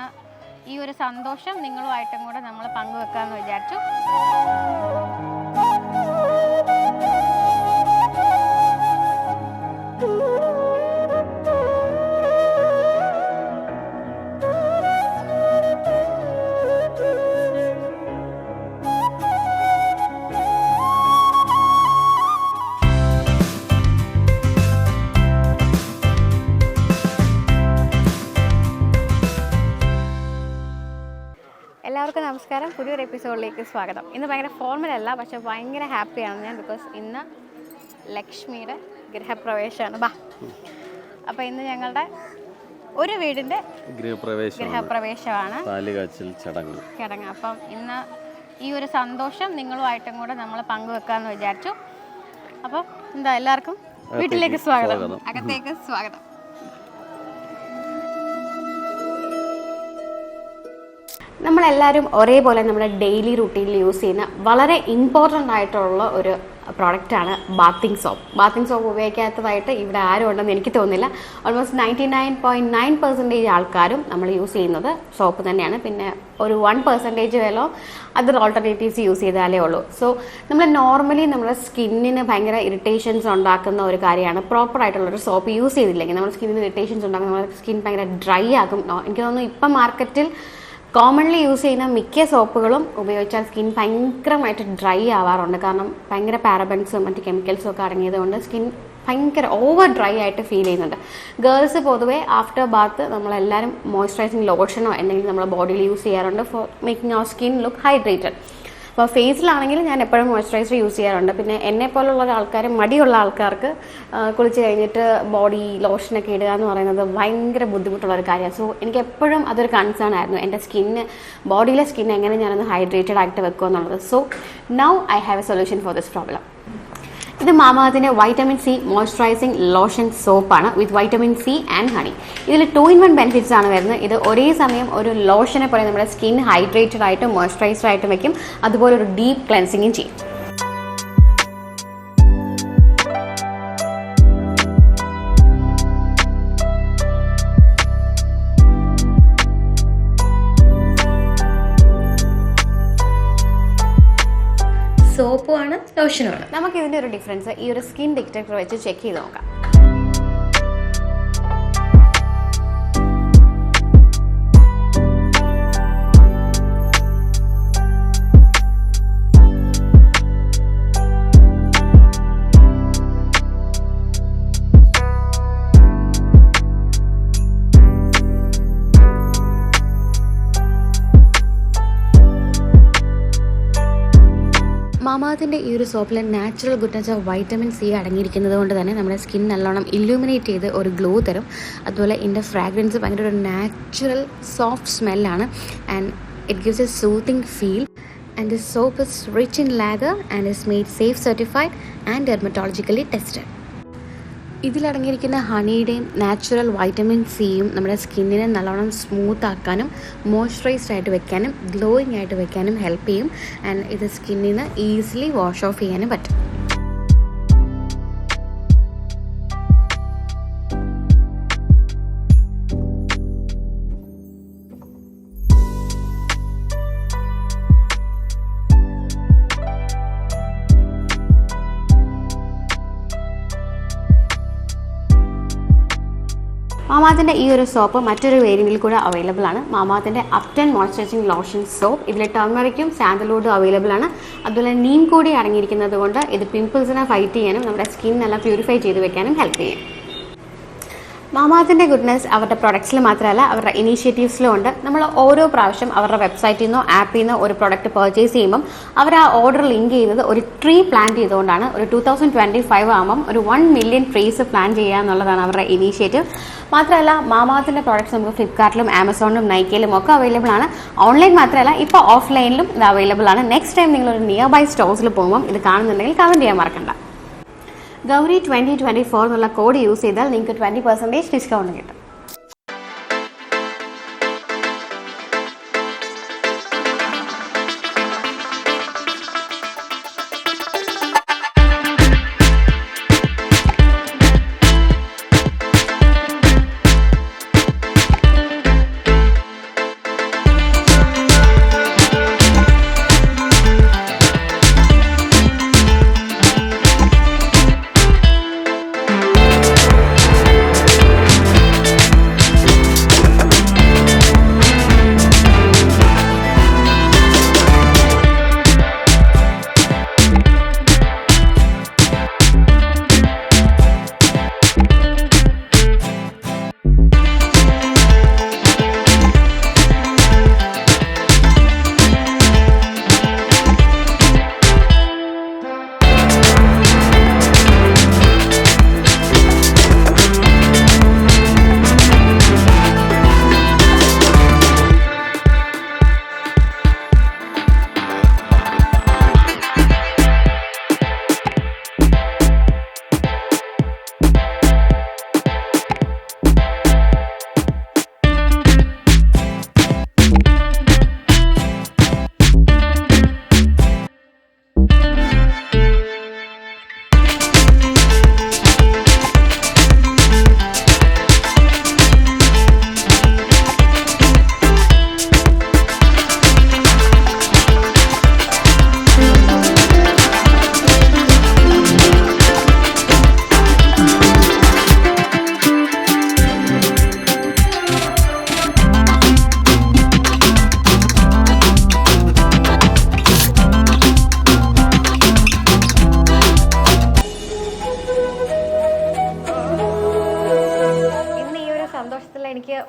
ഇന്ന് ഈ ഒരു സന്തോഷം നിങ്ങളുമായിട്ടും കൂടെ നമ്മൾ പങ്കുവെക്കാമെന്ന് വിചാരിച്ചു. എല്ലാവർക്കും നമസ്കാരം. പുതിയൊരു എപ്പിസോഡിലേക്ക് സ്വാഗതം. ഇന്ന് ഭയങ്കര ഫോർമലല്ല, പക്ഷെ ഭയങ്കര ഹാപ്പിയാണ് ഞാൻ. ബിക്കോസ് ഇന്ന് ലക്ഷ്മിയുടെ ഗൃഹപ്രവേശമാണ്. അപ്പോൾ ഇന്ന് ഞങ്ങളുടെ ഒരു വീടിൻ്റെ ഗൃഹപ്രവേശമാണ്, ചടങ്ങ്. അപ്പം ഇന്ന് ഈ ഒരു സന്തോഷം നിങ്ങളുമായിട്ടും കൂടെ നമ്മൾ പങ്കുവെക്കാമെന്ന് വിചാരിച്ചു. അപ്പം എന്താ എല്ലാവർക്കും വീട്ടിലേക്ക് സ്വാഗതം, അകത്തേക്ക് സ്വാഗതം. നമ്മളെല്ലാവരും ഒരേപോലെ നമ്മുടെ ഡെയിലി റുട്ടീനിൽ യൂസ് ചെയ്യുന്ന വളരെ ഇമ്പോർട്ടൻ്റ് ആയിട്ടുള്ള ഒരു പ്രോഡക്റ്റാണ് ബാത്തിങ് സോപ്പ്. ബാത്തിങ് സോപ്പ് ഉപയോഗിക്കാത്തതായിട്ട് ഇവിടെ ആരും ഉണ്ടെന്ന് എനിക്ക് തോന്നുന്നില്ല. ഓൾമോസ്റ്റ് 99.9% ആൾക്കാരും നമ്മൾ യൂസ് ചെയ്യുന്നത് സോപ്പ് തന്നെയാണ്. പിന്നെ ഒരു 1% വിലോ അതർ ഓൾട്ടർനേറ്റീവ്സ് യൂസ് ചെയ്താലേ ഉള്ളൂ. സോ നമ്മൾ നോർമലി നമ്മുടെ സ്കിന്നിന് ഭയങ്കര ഇറിറ്റേഷൻസ് ഉണ്ടാക്കുന്ന ഒരു കാര്യമാണ് പ്രോപ്പർ ആയിട്ടുള്ളൊരു സോപ്പ് യൂസ് ചെയ്തില്ലെങ്കിൽ നമ്മുടെ സ്കിന്നിന് ഇറിറ്റേഷൻസ് ഉണ്ടാക്കും, നമ്മുടെ സ്കിൻ ഭയങ്കര ഡ്രൈ ആകും. എനിക്ക് തോന്നുന്നു ഇപ്പം മാർക്കറ്റിൽ കോമൺലി യൂസ് ചെയ്യുന്ന മിക്ക സോപ്പുകളും ഉപയോഗിച്ചാൽ സ്കിൻ ഭയങ്കരമായിട്ട് ഡ്രൈ ആവാറുണ്ട്. കാരണം ഭയങ്കര പാരബൻസും മറ്റ് കെമിക്കൽസും ഒക്കെ അടങ്ങിയത് കൊണ്ട് സ്കിൻ ഭയങ്കര ഓവർ ഡ്രൈ ആയിട്ട് ഫീൽ ചെയ്യുന്നുണ്ട്. ഗേൾസ് പൊതുവേ ആഫ്റ്റർ ബാത്ത് നമ്മളെല്ലാവരും മോയ്സ്ചറൈസിങ് ലോഷനോ എന്തെങ്കിലും നമ്മുടെ ബോഡിയിൽ യൂസ് ചെയ്യാറുണ്ട് for making our skin look hydrated. അപ്പോൾ ഫേസിലാണെങ്കിൽ ഞാൻ എപ്പോഴും മോയ്സ്ചറൈസർ യൂസ് ചെയ്യാറുണ്ട്. പിന്നെ എന്നെ പോലുള്ള ആൾക്കാർ, മടിയുള്ള ആൾക്കാർക്ക് കുളിച്ച് കഴിഞ്ഞിട്ട് ബോഡി ലോഷനൊക്കെ ഇടുക എന്ന് പറയുന്നത് ഭയങ്കര ബുദ്ധിമുട്ടുള്ളൊരു കാര്യമാണ്. സോ എനിക്ക് എപ്പോഴും അതൊരു കൺസേൺ ആയിരുന്നു, എൻ്റെ സ്കിന്ന്, ബോഡിയിലെ സ്കിൻ എങ്ങനെ ഞാനൊന്ന് ഹൈഡ്രേറ്റഡ് ആയിട്ട് വെക്കുക എന്നുള്ളത്. So now I have a solution for this problem. ഇത് മാമാഅർത്തിൻ്റെ വൈറ്റമിൻ സി മോയ്സ്ചറൈസിങ് ലോഷൻ സോപ്പാണ് with vitamin C and honey. ഇതിൽ 2-in-1 ബെനിഫിറ്റ്സ് ആണ് വരുന്നത്. ഇത് ഒരേ സമയം ഒരു ലോഷനെ പോലെ നമ്മുടെ സ്കിൻ ഹൈഡ്രേറ്റഡ് ആയിട്ടും മോയ്സ്ചറൈസ്ഡ് ആയിട്ടും വെക്കും, അതുപോലെ ഒരു ഡീപ്പ് ക്ലെൻസിങ്ങും ചെയ്യും. സോപ്പുമാണ് ലോഷനുമാണ്. നമുക്ക് ഇതിൻ്റെ ഒരു ഡിഫറൻസ് ഈ ഒരു സ്കിൻ ഡിറ്റക്ടർ വെച്ച് ചെക്ക് ചെയ്ത് നോക്കാം. മാമാഅർത്തിൻ്റെ ഈ ഒരു സോപ്പിൽ natural goodness of vitamin C അടങ്ങിയിരിക്കുന്നത് കൊണ്ട് തന്നെ നമ്മുടെ സ്കിൻ നല്ലോണം ഇല്യൂമിനേറ്റ് ചെയ്ത് ഒരു ഗ്ലോ തരും. അതുപോലെ ഇതിൻ്റെ ഫ്രാഗ്രൻസ് ഭയങ്കര ഒരു നാച്ചുറൽ സോഫ്റ്റ് സ്മെല്ലാണ് and it gives a soothing feel. And this soap is rich in lather and is made safe certified and dermatologically tested. ഇതിലടങ്ങിയിരിക്കുന്ന ഹണിയുടെയും നാച്ചുറൽ വൈറ്റമിൻ സിയും നമ്മുടെ സ്കിന്നിനെ നല്ലോണം സ്മൂത്ത് ആക്കാനും മോയ്സ്ചറൈസ്ഡ് ആയിട്ട് വെക്കാനും ഗ്ലോയിങ് ആയിട്ട് വെക്കാനും ഹെൽപ്പ് ചെയ്യും. ആൻഡ് ഇത് സ്കിന്നിന് ഈസിലി വാഷ് ഓഫ് ചെയ്യാനും പറ്റും. മാമാഅർത്തിൻ്റെ ഈ ഒരു സോപ്പ് മറ്റൊരു വേരിയൻറ്റിൽ കൂടെ അവൈലബിൾ ആണ്. മാമാഅർത്തിൻ്റെ അപ്റ്റൻ മോയ്സ്ചറൈസിങ് ലോഷൻ സോപ്പ്. ഇതിൽ ടർമറിക്കും സാൻഡൽവുഡും അവൈലബിൾ ആണ്. അതുപോലെ നീം കൂടി അടങ്ങിയിരിക്കുന്നത് കൊണ്ട് ഇത് പിമ്പിൾസിനെ ഫൈറ്റ് ചെയ്യാനും നമ്മുടെ സ്കിൻ നല്ല പ്യൂരിഫൈ ചെയ്ത് വെക്കാനും ഹെൽപ്പ് ചെയ്യും. മാമാഅർത്തിൻ്റെ ഗുഡ്നസ് അവരുടെ പ്രൊഡക്ട്സിൽ മാത്രമല്ല അവരുടെ ഇനീഷ്യേറ്റീവ്സിലും ഉണ്ട്. നമ്മൾ ഓരോ പ്രാവശ്യം അവരുടെ വെബ്സൈറ്റിൽ നിന്നോ ആപ്പിൽ നിന്നോ ഒരു പ്രൊഡക്റ്റ് പർച്ചേസ് ചെയ്യുമ്പം അവർ ആ ഓർഡർ ലിങ്ക് ചെയ്യുന്നത് ഒരു ട്രീ പ്ലാൻ ചെയ്തുകൊണ്ടാണ്. ഒരു 2025 ആകുമ്പം ഒരു 1 million ട്രീസ് പ്ലാൻ ചെയ്യുക എന്നുള്ളതാണ് അവരുടെ ഇനീഷ്യേറ്റീവ്. മാത്രമല്ല മാമാഅർത്തിൻ്റെ പ്രോഡക്ട്സ് നമുക്ക് ഫ്ലിപ്കാർട്ടിലും ആമസോണിലും നൈക്കയിലും ഒക്കെ അവൈലബിൾ ആണ്. ഓൺലൈൻ മാത്രമല്ല ഇപ്പോൾ ഓഫ്ലൈനിലും ഇത് അവൈലബിൾ ആണ്. നെക്സ്റ്റ് ടൈം നിങ്ങളൊരു നിയർ ബൈ സ്റ്റോഴ്സിൽ പോകുമ്പം ഇത് കാണുന്നുണ്ടെങ്കിൽ കമൻറ്റ് ചെയ്യാൻ മറക്കണ്ട. ഗൗരി 2024 എന്നുള്ള കോഡ് യൂസ് ചെയ്താൽ നിങ്ങൾക്ക് 20% ഡിസ്കൗണ്ട് കിട്ടും.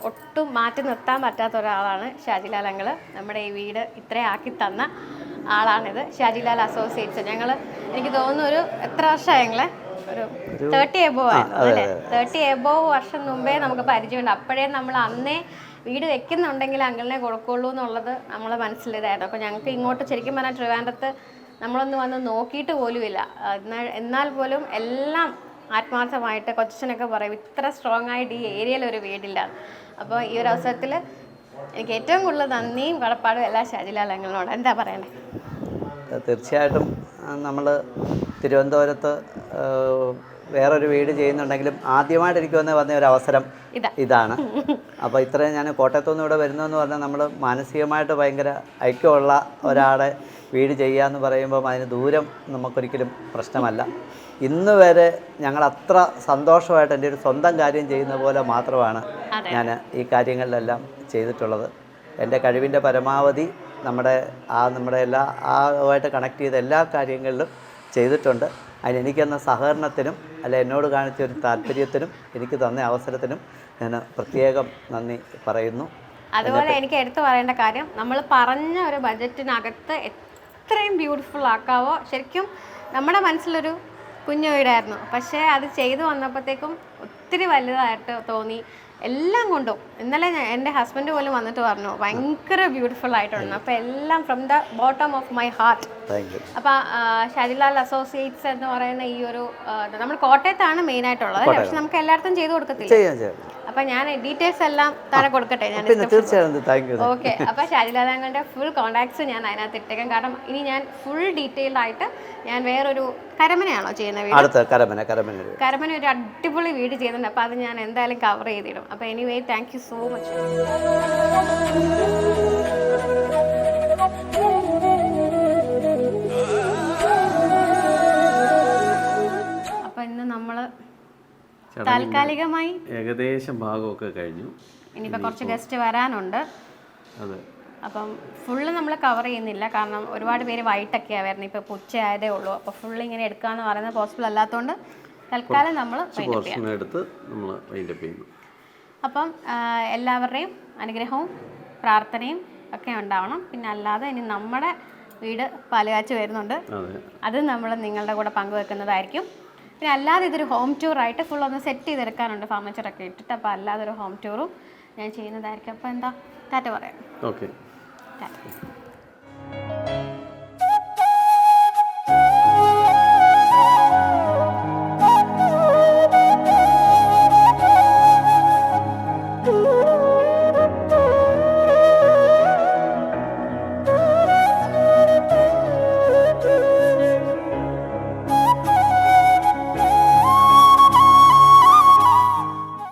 ഒട്ടും മാറ്റി നിർത്താൻ പറ്റാത്ത ഒരാളാണ് ഷാജിലാൽ അങ്കിൾ. നമ്മുടെ ഈ വീട് ഇത്രയും ആക്കി തന്ന ആളാണിത്, ഷാജിലാൽ അസോസിയേറ്റ്സ്. ഞങ്ങൾ എനിക്ക് തോന്നുന്നു ഒരു എത്ര വർഷമായി ഞങ്ങളെ ഒരു 30 എബോവ് ആയിരുന്നു അല്ലേ? 30 എബോവ് വർഷം മുമ്പേ നമുക്ക് പരിചയമുണ്ട്. അപ്പോഴേ നമ്മൾ അന്നേ വീട് വെക്കുന്നുണ്ടെങ്കിൽ അങ്കിളിനെ കൊടുക്കുള്ളൂ എന്നുള്ളത് നമ്മളെ മനസ്സിലിതായിരുന്നു. അപ്പോൾ ഞങ്ങൾക്ക് ഇങ്ങോട്ട് ശരിക്കും പറഞ്ഞാൽ ട്രിവാൻഡ്രത്ത് നമ്മളൊന്ന് വന്ന് നോക്കിയിട്ട് പോലുമില്ല. എന്നാൽ പോലും എല്ലാം ആത്മാർത്ഥമായിട്ട് കൊച്ചനൊക്കെ പറയും ഇത്ര സ്ട്രോങ് ആയിട്ട് ഈ ഏരിയയിൽ ഒരു വീടില്ല. അപ്പോൾ ഈ ഒരു അവസരത്തിൽ എനിക്ക് ഏറ്റവും കൂടുതൽ നന്ദിയും കടപ്പാടും എല്ലാ ഷാജിലാൽ അങ്കിളിനോട്. എന്താ പറയണേ? തീർച്ചയായിട്ടും നമ്മൾ തിരുവനന്തപുരത്ത് വേറൊരു വീട് ചെയ്യുന്നുണ്ടെങ്കിലും ആദ്യമായിട്ട് എനിക്ക് വന്ന ഒരു അവസരം ഇതാണ്. അപ്പോൾ ഇത്രയും ഞാൻ കോട്ടയത്തുനിന്ന് ഇവിടെ വരുന്നതെന്ന് പറഞ്ഞാൽ നമ്മൾ മാനസികമായിട്ട് ഭയങ്കര ഐക്യമുള്ള ഒരാളെ വീട് ചെയ്യുക എന്ന് പറയുമ്പം അതിന് ദൂരം നമുക്കൊരിക്കലും പ്രശ്നമല്ല. ഇന്ന് വരെ ഞങ്ങൾ അത്ര സന്തോഷമായിട്ട് എൻ്റെ ഒരു സ്വന്തം കാര്യം ചെയ്യുന്ന പോലെ മാത്രമാണ് ഞാൻ ഈ കാര്യങ്ങളിലെല്ലാം ചെയ്തിട്ടുള്ളത്. എൻ്റെ കഴിവിൻ്റെ പരമാവധി നമ്മുടെ എല്ലാ ആയിട്ട് കണക്ട് ചെയ്ത എല്ലാ കാര്യങ്ങളിലും ചെയ്തിട്ടുണ്ട്. അതിനെനിക്കെന്ന സഹകരണത്തിനും അല്ല എന്നോട് കാണിച്ച ഒരു താല്പര്യത്തിനും എനിക്ക് തന്ന അവസരത്തിനും ഞാൻ പ്രത്യേകം നന്ദി പറയുന്നു. അതുപോലെ എനിക്ക് എടുത്തു പറയേണ്ട കാര്യം, നമ്മൾ പറഞ്ഞ ഒരു ബഡ്ജറ്റിനകത്ത് എത്രയും ബ്യൂട്ടിഫുൾ ആക്കാവോ, ശരിക്കും നമ്മുടെ മനസ്സിലൊരു കുഞ്ഞു വീടായിരുന്നു. പക്ഷേ അത് ചെയ്തു വന്നപ്പോഴത്തേക്കും ഒത്തിരി വലുതായിട്ട് തോന്നി എല്ലാം കൊണ്ടും. ഇന്നലെ എൻ്റെ ഹസ്ബൻഡ് പോലും വന്നിട്ട് പറഞ്ഞു ഭയങ്കര ബ്യൂട്ടിഫുൾ ആയിട്ടുണ്ട്. അപ്പോൾ എല്ലാം from the bottom of my heart. അപ്പോൾ ഷാജിലാൽ അസോസിയേറ്റ്സ് എന്ന് പറയുന്ന ഈ ഒരു നമ്മൾ കോട്ടയത്താണ് മെയിനായിട്ടുള്ളത്, പക്ഷെ നമുക്ക് എല്ലായിടത്തും ചെയ്തു കൊടുക്കത്തില്ല. അപ്പം ഞാൻ ഡീറ്റെയിൽസ് എല്ലാം താഴെ കൊടുക്കട്ടെ ഞാൻ. ഓക്കെ. അപ്പോൾ ഷാജിലാൽ അങ്കിളിൻ്റെ ഫുൾ കോൺടാക്ട്സ് ഞാൻ അതിനകത്ത് ഇട്ടേക്കാം. കാരണം ഇനി ഞാൻ ഫുൾ ഡീറ്റെയിൽഡ് ആയിട്ട് ഞാൻ വേറൊരു കരമനയാണോ ചെയ്യുന്ന വീട്, കരമന ഒരു അടിപൊളി വീട് ചെയ്യുന്നുണ്ട്. അപ്പോൾ അത് ഞാൻ എന്തായാലും കവർ ചെയ്തിടും. അപ്പോൾ anyway thank you so much. അപ്പോൾ ഇന്ന് നമ്മൾ താൽക്കാലികമായി ഏകദേശം ഭാഗമൊക്കെ കഴിഞ്ഞു. ഇനിയിപ്പോൾ കുറച്ച് ഗസ്റ്റ് വരാനുണ്ട്. അതെ. അപ്പം ഫുള്ള് നമ്മൾ കവർ ചെയ്യുന്നില്ല, കാരണം ഒരുപാട് പേര് വൈകിട്ടൊക്കെയാണ് വരുന്നത്. ഇപ്പോൾ ഉച്ചയായതേ ഉള്ളൂ. അപ്പോൾ ഫുള്ള് ഇങ്ങനെ എടുക്കാമെന്ന് പറയുന്നത് പോസിബിൾ അല്ലാത്തതുകൊണ്ട് തൽക്കാലം നമ്മൾ എടുത്ത് നമ്മൾ വൈൻഡപ്പ് ചെയ്യുന്നു. അപ്പം എല്ലാവരുടെയും അനുഗ്രഹവും പ്രാർത്ഥനയും ഒക്കെ ഉണ്ടാവണം. പിന്നെ അല്ലാതെ ഇനി നമ്മുടെ വീട് പാലുകാച്ച് വരുന്നുണ്ട്, അത് നമ്മൾ നിങ്ങളുടെ കൂടെ പങ്കുവെക്കുന്നതായിരിക്കും. പിന്നെ അല്ലാതെ ഇതൊരു ഹോം ടൂറായിട്ട് ഫുൾ ഒന്ന് സെറ്റ് ചെയ്തെടുക്കാനുണ്ട്, ഫർണിച്ചറൊക്കെ ഇട്ടിട്ട്. അപ്പോൾ അല്ലാതെ ഒരു ഹോം ടൂറും ഞാൻ ചെയ്യുന്നതായിരിക്കും. അപ്പോൾ എന്താ ടാറ്റ പറയാം. ഓക്കെ. ടാറ്റ.